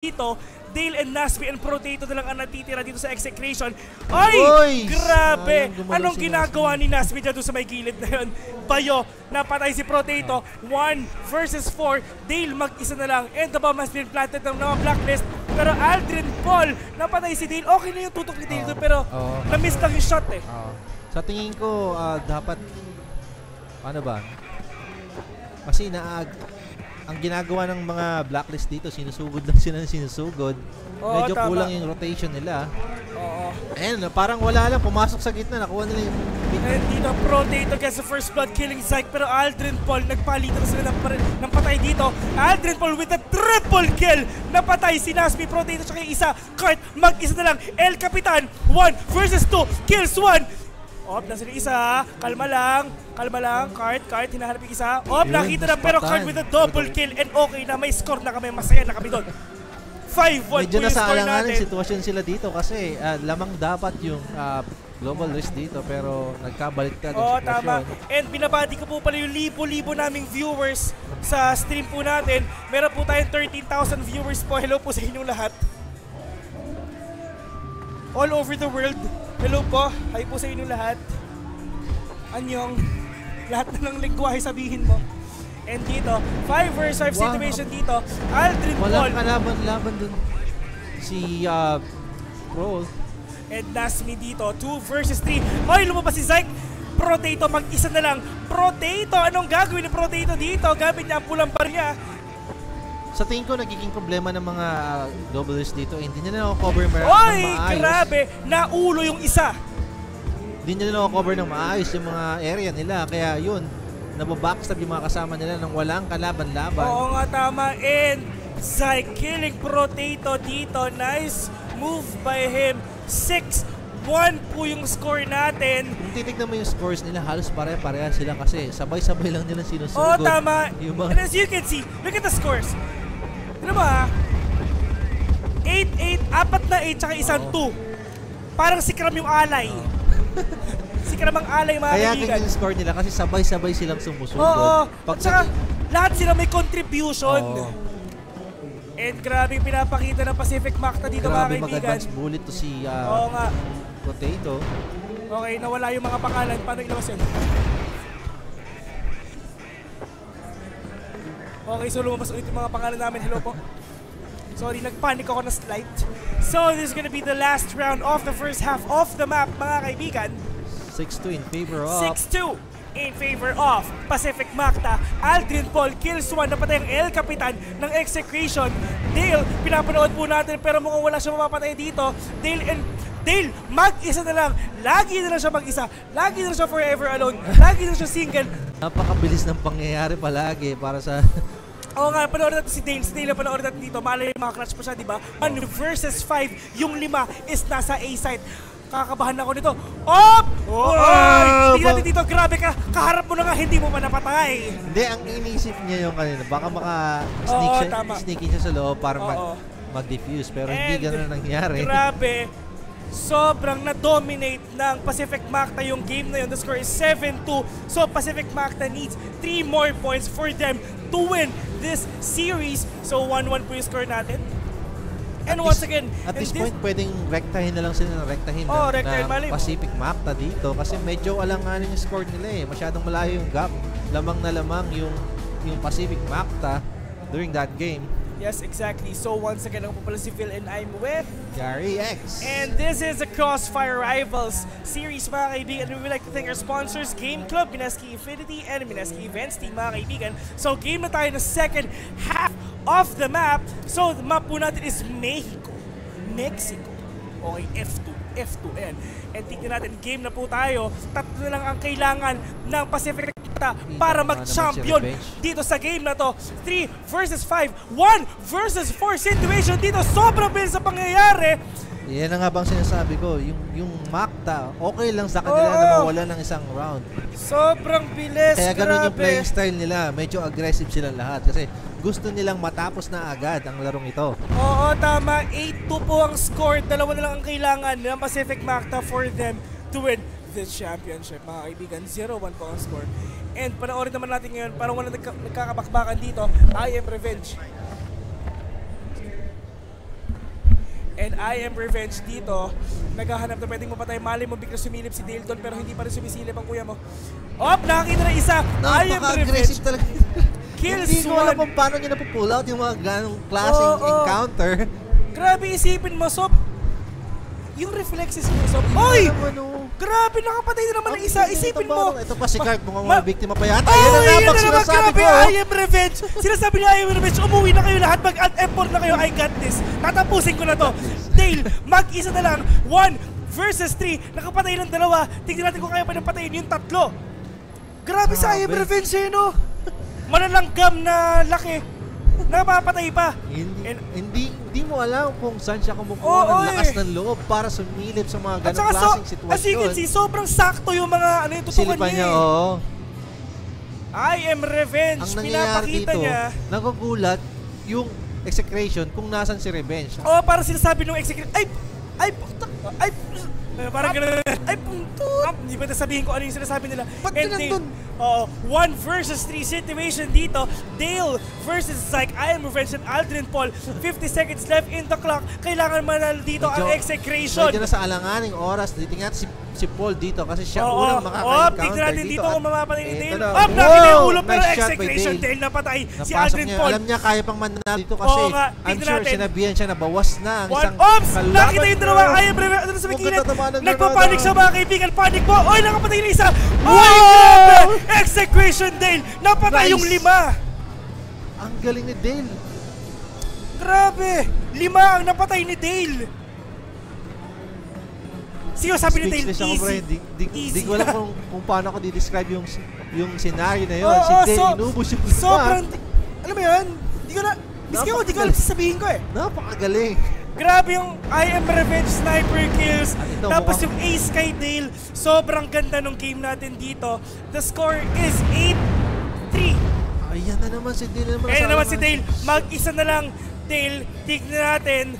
dito, Dale and Nasby and Protato na lang ang natitira dito sa execration. Ay! Grabe! Anong ginagawa ni Nasby dyan sa may gilid na yun? Bayo, napatay si Protato. 1 versus 4. Dale mag-isa na lang. And the bomb has been planted ng mga blacklist. Pero Aldrin Paul, napatay si Dale. Okay na yung tutok ni Dale pero na-miss lang yung shot eh. Sa tingin ko, dapat, ano ba? Kasi ang ginagawa ng mga blacklist dito, sinusugod lang sila ng sinusugod. Medyo kulang yung rotation nila. And parang wala lang, pumasok sa gitna, nakuha nila yung and dito, Protato gets the first blood killing Zyke, pero Aldrin Paul, nagpalitan na sila ng patay dito. Aldrin Paul with a triple kill! Napatay si Nasby, Protato, tsaka yung isa. Kart, mag-isa na lang. El Capitan, 1 versus 2, kills 1. Nasa yung isa, kalma lang, Kart, hinahanap yung isa. Nakita na, pero Kart with a double kill, and okay na, may score na kami, masaya na kami doon. 5-1 medyo nasaalangan ng sitwasyon sila dito kasi lamang dapat yung global risk dito, pero nagkabaliktad ang sitwasyon. Tama. And binabati ko po pala yung libo-libo naming viewers sa stream po natin. Meron po tayong 13,000 viewers po. Hello po sa inyong lahat. All over the world. Hello po. Hi po sa inyong lahat. Anyong. Lahat na ng lingwahe sabihin mo. And dito, 5 versus 5 situation dito. Aldrin Paul. Walang kalaban-laban dun. Si Roll. And Nasby dito, 2 versus 3. Ay, lumabas si Zyke. Protato, mag-isa na lang. Protato, anong gagawin ni Protato dito? Gamit niya ang pulang barya. Sa tingin ko, nagiging problema ng mga doubles dito. Hindi nila na-cover ng maayos. Grabe! Naulo yung isa. Hindi nila na-cover ng maayos yung mga area nila. Kaya yun, nababackstab yung mga kasama nila nang walang kalaban-laban. Oo nga, tama. And Zyke killing Protato dito. Nice move by him. 6-1 po yung score natin. Kung titignan mo yung scores nila, halos pare-pareha sila kasi sabay-sabay lang nila sinusugod. Tama. And as you can see, look at the scores. Ano ba 8-8, 4-8, tsaka isang 2. Parang si Kram yung alay. Si Kram ang alay, mga kaya kaibigan. kaya yung score nila kasi sabay-sabay silang sumusugod. At saka lahat sila may contribution. And grabe pinapakita ng Pacific Macta dito, mga kaibigan. Grabe mag-advance bullet to si Protato. Okay, nawala yung mga pangalan. Paano ilabas yun? Okay, so lumabas ulit yung mga pangalan namin. Hello po. Sorry, nagpanik ako na slight. So, this is gonna be the last round of the first half of the map, mga kaibigan. 6-2 in favor of 6-2 in favor of Pacific Macta. Aldrin Paul kills 1, napatay ang El Capitan ng execration. Dale, pinapanood po natin pero mukhang wala siya mapapatay dito. Dale, mag-isa na lang. Lagi na lang siya mag-isa. Lagi na lang siya forever alone. Lagi na lang siya single. Napakabilis ng pangyayari palagi para sa Oo nga, panoorin natin si Dale. Si Dale na panoorin natin dito. Malay mga clutch pa siya, di ba? 1 versus 5. Yung 5 is nasa A side. Kakakabahan ako nito. Tingnan natin dito. Grabe ka. Kaharap mo na nga. Hindi mo pa napatay. Hindi, ang inisip niya yung kanina. Baka sneak siya sa loob para mag-defuse. Pero hindi ganun nangyari. Grabe. Sobrang na-dominate ng Pacific Macta yung game na yun. The score is 7-2. So Pacific Macta needs 3 more points for them to win this series. So 1-1 po yung score natin. And once again, at this point, pwedeng rektahin na lang sila ng Pacific Macta dito kasi medyo alanganin yung score nila eh. Masyadong malayo yung gap. Lamang na lamang yung Pacific Macta during that game. Yes, exactly. So once again, ako po pala si Phil and I'm with Gary X. And this is the Crossfire Rivals series, mga kaibigan. We would like to thank our sponsors, Game Club, Mineski Infinity, and Mineski Events Team, mga kaibigan. So game na tayo na second half of the map. So the map po natin is Mexico. Okay, F2, N. And tignan natin, game na po tayo. Tatlo na lang ang kailangan ng Pacific para mag-champion dito sa game na to. 3 versus 5, 1 versus 4 situation dito. Sobrang bilis sa pangyayari. Yan na nga bang sinasabi ko, yung Macta, okay lang sa kanila na mawala ng isang round. Sobrang bilis. Kaya ganun yung playing style nila. Medyo aggressive silang lahat kasi gusto nilang matapos na agad ang larong ito. Oo, tama. 8-2 po ang score. Dalawa na lang ang kailangan ng Pacific Macta for them to win this championship, mga kaibigan. 0-1 po ang score. And panoorin naman natin ngayon, parang walang nagkakabakbakan dito. I Am Revenge. And I Am Revenge dito. Naghahanap na pwedeng mapatay. Mali mo bigla sumilip si Dale doon pero hindi pa rin sumisilip ang kuya mo. Nakakita na isa. I Am Revenge. Napaka-aggressive talaga. Kills Hindi ko alam one. kung paano niya napupull out yung mga ganong klaseng encounter. Grabe isipin mo, Sob. Yung reflexes mo, Sob. Oy! Grabe, nakapatay na naman ng isa. Isipin mo. Ito pa si Cart, mukhang mga biktima pa yata. Yan Yan na ang naman, sinasabi grabe. ko. I Am Revenge. Sinasabi niya, I Am Revenge. Umuwi na kayo lahat. Mag-alt-F4 na kayo. I got this. Tatapusin ko na to. Dale, mag-isa na lang. 1 versus 3. Nakapatay ng 2. Tignan natin kung kaya pa nang patayin yung 3. Grabe sa I Am Revenge eh, no? Malalanggam na laki. Napapatay pa. Hindi mo alam kung saan siya kumukuha ng lakas ng loob para sumilip sa mga ganong klaseng sitwasyon. As you can see, sobrang sakto yung mga yung tutukan Silipan niya. oo. I Am Revenge. Ang nangyayari Pinapakita dito, niya. nagugulat yung execration kung nasan si Revenge. Parang sinasabi nung execute. Parang gano'n. Hindi ba sabihin ko ano yung sinasabi nila. Ba't ka nandun? 1 versus 3 situation dito. Dale versus Zyke. I Am Revenge and Aldrin Paul. 50 seconds left in the clock. Kailangan manalo dito ang execration. Medyo na sa alanganing oras. Titingnan si Paul dito kasi siya unang makaka-encounter tignan natin dito kung mamapatay ni Dale. Nakita yung ulo pero execration. Dale napatay. Si Aldrin Paul. Alam niya kaya pang manalo dito kasi I'm sure sinabihan siya na bawas na ang isang kalaban. Nakita yung dalawa. I Am Revenge. Ano sa makilit? Nagpapanik sa mga kaibigan. Panic po. Nakapatay na isa. Grabe! Execution Dale. Napatay yung 5. Ang galing ni Dale. Grabe. 5 ang napatay ni Dale. Siyo sabi ni Dale, easy. Di ko alam kung paano ko di-describe yung scenario na yun. Si Dale inubos yung 5. Sobrang, alam mo yun? Di ko alam sasabihin ko eh. Napakagaling. Grabe yung I Am Revenge sniper kills. Tapos yung ace kay Dale. Sobrang ganda nung game natin dito. The score is 8-3. Ayan na naman si Dale. Ayan naman si Dale. Mag-isa na lang. Dale, tignan natin.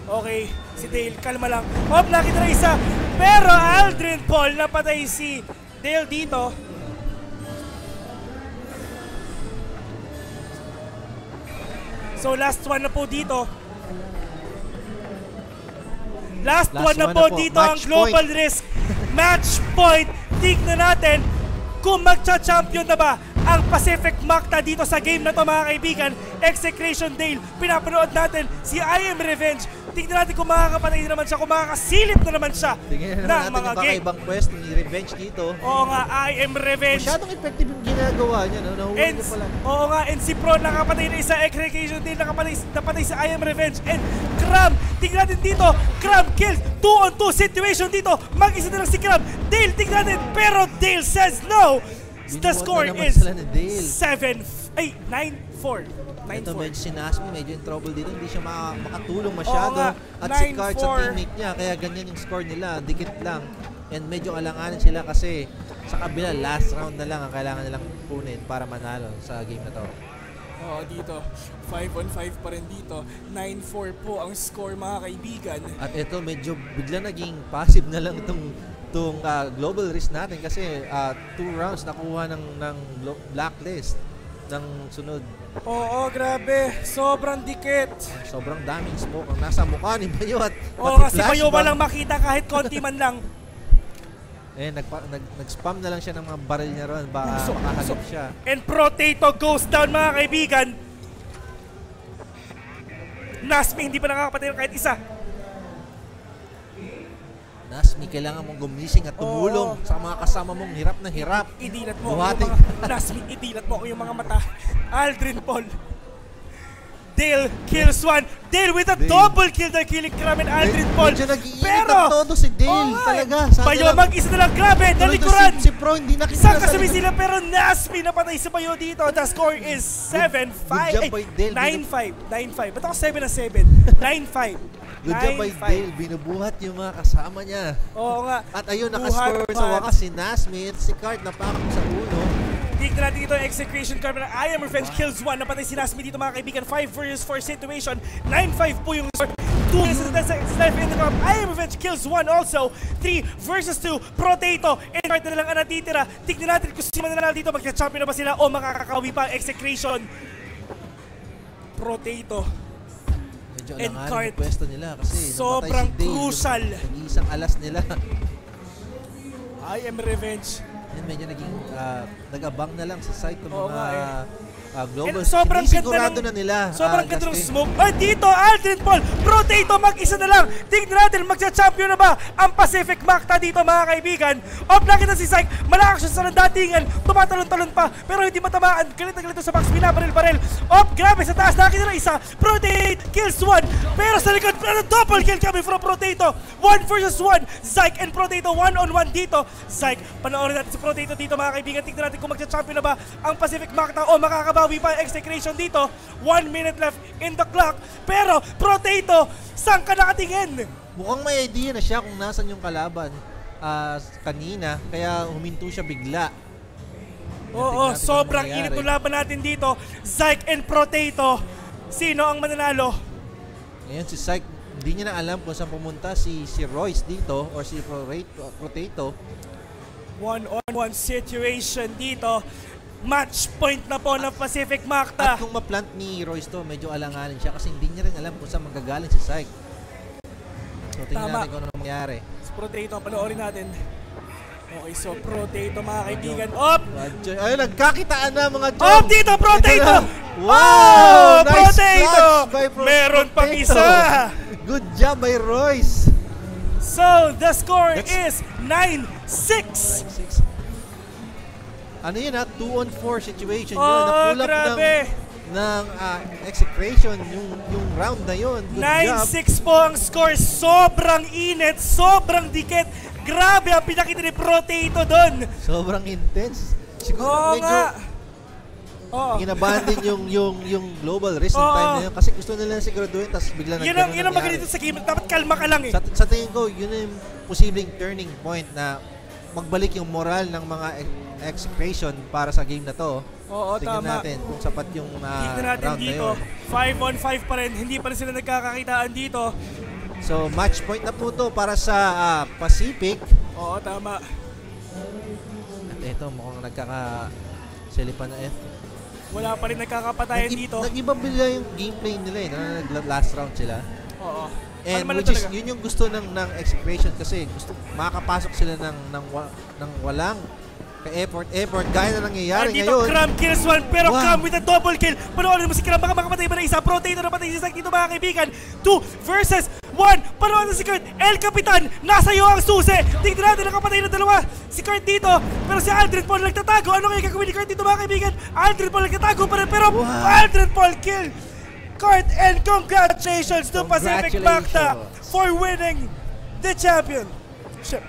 Okay, si Dale, kalma lang. Nakita na isa. Pero Aldrin Paul, napatay si Dale dito. So last one na po dito. Last one na po dito ang Global Risk Match Point. Tignan natin kung magcha-champion na ba ang Pacific Macta dito sa game na to mga kaibigan. Execration Dale, pinapanood natin si I Am Revenge. Tignan natin kung makakapatay na naman siya, kung makakasilip na naman siya ng mga game. Ibang quest ni Revenge dito. Oo nga, I Am Revenge. Masyadong effective yung ginagawa niya. Nahuli niya pala. Oo nga, and si Pro nakapatay na isa. Execution Dale napatay si I Am Revenge. And Cram, tignan natin dito. Cram kills. 2-on-2 situation dito. Mag-isa na lang si Cram. Dale, tignan natin. Pero Dale says no. The score is 9-4. Ito medyo si Nasmi, medyo in trouble dito. Hindi siya makatulong masyado. At si Cart sa teammate niya. Kaya ganyan yung score nila. Dikit lang. And medyo alanganin sila kasi sa kabila, last round na lang ang kailangan nilang kunin para manalo sa game na to. Dito. 5-on-5 pa rin dito. 9-4 po ang score mga kaibigan. At ito medyo bigla naging passive na lang itong global risk natin kasi 2 rounds nakuha ng blacklist ng sunod. Oo, grabe. Sobrang dikit. Sobrang daming smoke ang nasa mukha ni Bayo at si Bayo walang makita kahit konti man lang. Nag-spam na lang siya ng mga baril niya ron. Baka makahalip siya. And Protato goes down mga kaibigan. Nasmi hindi pa nakakapatay kahit isa. Nasmi, kailangan mong gumising at tumulong sa mga kasama mong hirap na hirap. Idilat mo Nasmi, idilat mo yung mga mata. Aldrin Paul. Dale kills one. Dale with a double kill na killing Cram and Aldrin Paul. Pero todo si Dale talaga. Bayo mag-isa na lang. Grabe, nalikuran. Si Pro hindi nakikita. Saan kasama sila pero Nasmi napatay si Bayo dito. The score is 7-5. 9-5. 9-5. Ba't ako 7-7? 9-5. Good job by Dale. Binubuhat yung mga kasama niya. Oo nga. At ayun, nakascore sa wakas si Nasmi at si Cart napakot sa uno. Tignan natin dito ang execution card. I Am Revenge kills one. Napatay si Nasmi dito mga kaibigan. 5 versus 4 situation. 9-5 po yung score. 2 versus left in the crop. I Am Revenge kills one also. 3 versus 2. Protato. And card na lang ang natitira. Tignan natin kung si mananalo dito. Magka-champion na ba sila o makakakawi pa ang execution. Protato. medyo and alanganin Cart. yung pwesto nila kasi Sobrang namatay si Dale, crucial. yung isang alas nila. I am revenge. Yan medyo naging nag-abang na lang sa site ng Oo mga nga global. Sobrang Hindi ganda sigurado ng, na nila. sobrang ganda ng Justin. smoke. Ay, dito, Aldrin Paul, Protato, mag-isa na lang. Tignan natin, magsa-champion na ba ang Pacific Macta dito, mga kaibigan? Off lang kita si Zyke, malakas siya sa nandatingan, tumatalon-talon pa, pero hindi matamaan. Galit na galit sa box, binabaril-baril. Off, grabe, sa taas, nakita na isa. Protato kills one, pero sa likod, double kill coming from Protato. 1 versus 1, Zyke and Protato, 1-on-1 dito. Zyke, panoorin natin si Protato dito, mga kaibigan. Tignan natin kung magsa-champion na ba ang Pacific Macta o makakabawi pa ang execution dito. 1 minute left in the clock. Pero, Protato, saan ka nakatingin? Mukhang may idea na siya kung nasan yung kalaban kanina, kaya huminto siya bigla. Oo, sobrang init ng laban natin dito. Zyke and Protato. Sino ang mananalo? Ngayon si Zyke, hindi niya na alam kung saan pumunta si Royce dito or si Protato. 1-on-1 situation dito. Match point na po ng Pacific Macta. At kung ma-plant ni Royce to, medyo alanganin siya kasi hindi niya rin alam kung saan manggagaling si Zyke. So tingnan natin kung ano mangyari. Si Protato, panoorin natin. Okay, so Protato, mga kaibigan. Op! Ay, nagkakitaan na mga Jom! Op dito, Protato! Wow! Nice Protato! clutch by Meron pang Protato. isa! Good job by Royce! So, the score is 9-6. 9-6. Ano yun ha? 2-on-4 situation yun. Oo, Na-pull up grabe. ng execution yung round na yun. Good job. 9-6 po ang score. Sobrang init, sobrang dikit. Grabe ang pinakita ni Protato doon. Sobrang intense. Siguro Oo medyo nga. Oo. kinabahan din yung global risk ng time na yun kasi gusto nila siguraduhin tapos bigla Yun ang magaling sa game. Dapat kalma ka lang eh. Sa tingin ko, yun yung posibleng turning point na magbalik yung moral ng mga execution para sa game na to. Oo, tingnan tama. natin kung sapat yung Tignan natin round dito. na yun. 5-on-5 pa rin. Hindi pa rin sila nagkakakitaan dito. So, match point na po to para sa Pacific. Oo, tama. At ito, mukhang nagkakasilipan na Wala pa rin nagkakapatayan dito. Nag-ibang bila yung gameplay nila eh. Last round sila. Oo. And Ano which is, yun yung gusto ng execution kasi gusto makakapasok sila ng walang ka-effort gaya na nangyayari dito, ngayon. Cram kills one, pero Wow. Cram with a double kill. Panoorin mo si Cram, baka makapatay ba na isa. Protato na patay si Zyke dito, mga kaibigan. 2 versus 1. Panoorin si Kurt. El Capitan, nasa iyo ang susi. Tingnan natin, nakapatay na dalawa. Si Kurt dito, pero si Aldrin Paul nagtatago. Ano kaya gagawin ni Kurt dito, mga kaibigan? Aldrin Paul nagtatago pa rin, pero Aldrin Paul kill. Kurt, and congratulations to Pacific Macta for winning the championship.